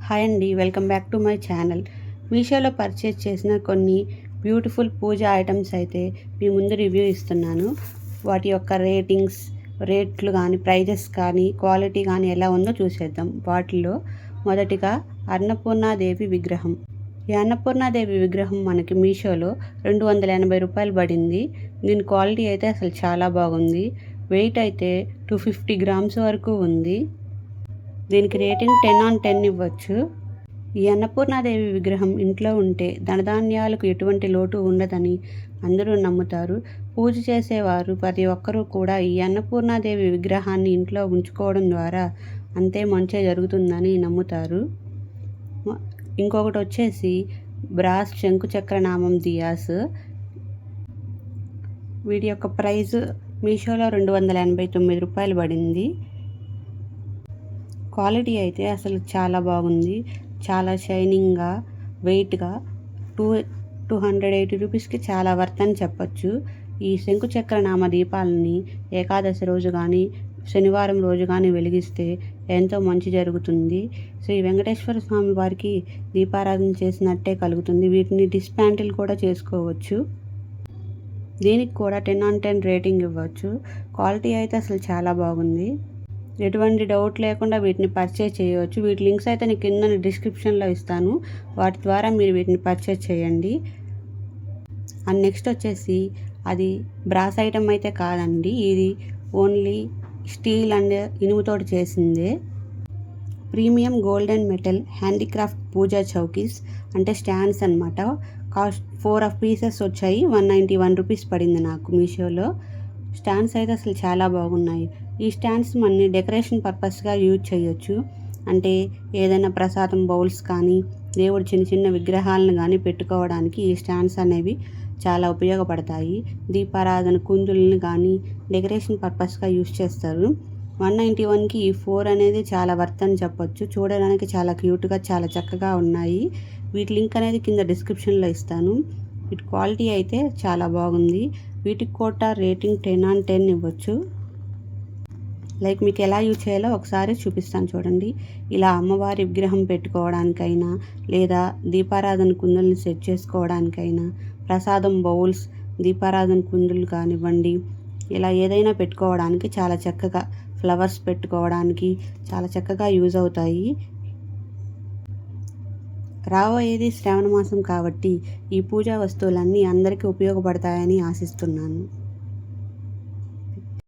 Hi అండి, welcome back to my channel. మీషోలో purchase చేసిన కొన్ని బ్యూటిఫుల్ పూజ ఐటమ్స్ అయితే మీ ముందు రివ్యూ ఇస్తున్నాను. వాటి యొక్క రేట్లు కానీ, ప్రైజెస్ కానీ, క్వాలిటీ కానీ ఎలా ఉందో చూసేద్దాం. వాటిలో మొదటిగా అన్నపూర్ణాదేవి విగ్రహం. ఈ అన్నపూర్ణాదేవి విగ్రహం మనకి మీషోలో 280 రూపాయలు పడింది. దీని క్వాలిటీ అయితే అసలు చాలా బాగుంది. వెయిట్ అయితే 250 గ్రామ్స్ వరకు ఉంది. దీనికి రేటింగ్ 10/10 ఇవ్వచ్చు. ఈ అన్నపూర్ణాదేవి విగ్రహం ఇంట్లో ఉంటే ధనధాన్యాలకు ఎటువంటి లోటు ఉండదని అందరూ నమ్ముతారు. పూజ చేసేవారు ప్రతి ఒక్కరూ కూడా ఈ అన్నపూర్ణాదేవి విగ్రహాన్ని ఇంట్లో ఉంచుకోవడం ద్వారా అంతే మంచి జరుగుతుందని నమ్ముతారు. ఇంకొకటి వచ్చేసి బ్రాస్ శంకుచక్రనామం దియాస్. వీటి యొక్క ప్రైస్ మీషోలో 289 రూపాయలు పడింది. క్వాలిటీ అయితే అసలు చాలా బాగుంది. చాలా షైనింగ్గా, వెయిట్గా 280 రూపీస్కి చాలా వర్త్ అని చెప్పచ్చు. ఈ శంకుచక్రనామ దీపాలని ఏకాదశి రోజు కానీ, శనివారం రోజు కానీ వెలిగిస్తే ఎంతో మంచి జరుగుతుంది. శ్రీ వెంకటేశ్వర స్వామి వారికి దీపారాధన చేసినట్టే కలుగుతుంది. వీటిని డిస్మాంటిల్ కూడా చేసుకోవచ్చు. దీనికి కూడా 10/10 రేటింగ్ ఇవ్వచ్చు. క్వాలిటీ అయితే అసలు చాలా బాగుంది. ఎటువంటి డౌట్ లేకుండా వీటిని పర్చేజ్ చేయవచ్చు. వీటి లింక్స్ అయితే నేను కింద డిస్క్రిప్షన్లో ఇస్తాను. వాటి ద్వారా మీరు వీటిని పర్చేజ్ చేయండి. అండ్ నెక్స్ట్ వచ్చేసి అది బ్రాస్ ఐటమ్ అయితే కాదండి. ఇది ఓన్లీ స్టీల్ అండ్ ఇనుముతోటి చేసిందే. Premium gold and metal handicraft puja చౌకీస్ అంటే స్టాండ్స్ అనమాట. కాస్ట్ 4 పీసెస్ వచ్చాయి. 191 రూపీస్ పడింది నాకు మీషోలో. స్టాండ్స్ అయితే అసలు చాలా బాగున్నాయి. ఈ స్టాండ్స్ మనని డెకరేషన్ పర్పస్గా యూజ్ చేయొచ్చు. అంటే ఏదైనా ప్రసాదం బౌల్స్ కానీ, దేవుడు చిన్న చిన్న విగ్రహాలను కానీ పెట్టుకోవడానికి ఈ స్టాండ్స్ అనేవి చాలా ఉపయోగపడతాయి. దీపారాధన కుందులను కానీ డెకరేషన్ పర్పస్గా యూజ్ చేస్తారు. 191కి ఈ 4 అనేది చాలా వర్త్ అని చెప్పొచ్చు. చూడడానికి చాలా క్యూట్గా, చాలా చక్కగా ఉన్నాయి. వీటి లింక్ అనేది కింద డిస్క్రిప్షన్లో ఇస్తాను. వీటి క్వాలిటీ అయితే చాలా బాగుంది. వీటికి కూడా రేటింగ్ 10/10 ఇవ్వచ్చు. మీకు ఎలా యూజ్ చేయాలో ఒకసారి చూపిస్తాను చూడండి. ఇలా అమ్మవారి విగ్రహం పెట్టుకోవడానికైనా, లేదా దీపారాధన కుందుల్ని సెట్ చేసుకోవడానికైనా, ప్రసాదం బౌల్స్, దీపారాధన కుందులు కానివ్వండి, ఇలా ఏదైనా పెట్టుకోవడానికి చాలా చక్కగా, ఫ్లవర్స్ పెట్టుకోవడానికి చాలా చక్కగా యూజ్ అవుతాయి. రాబోయేది శ్రావణ మాసం కాబట్టి ఈ పూజా వస్తువులన్నీ అందరికీ ఉపయోగపడతాయని ఆశిస్తున్నాను.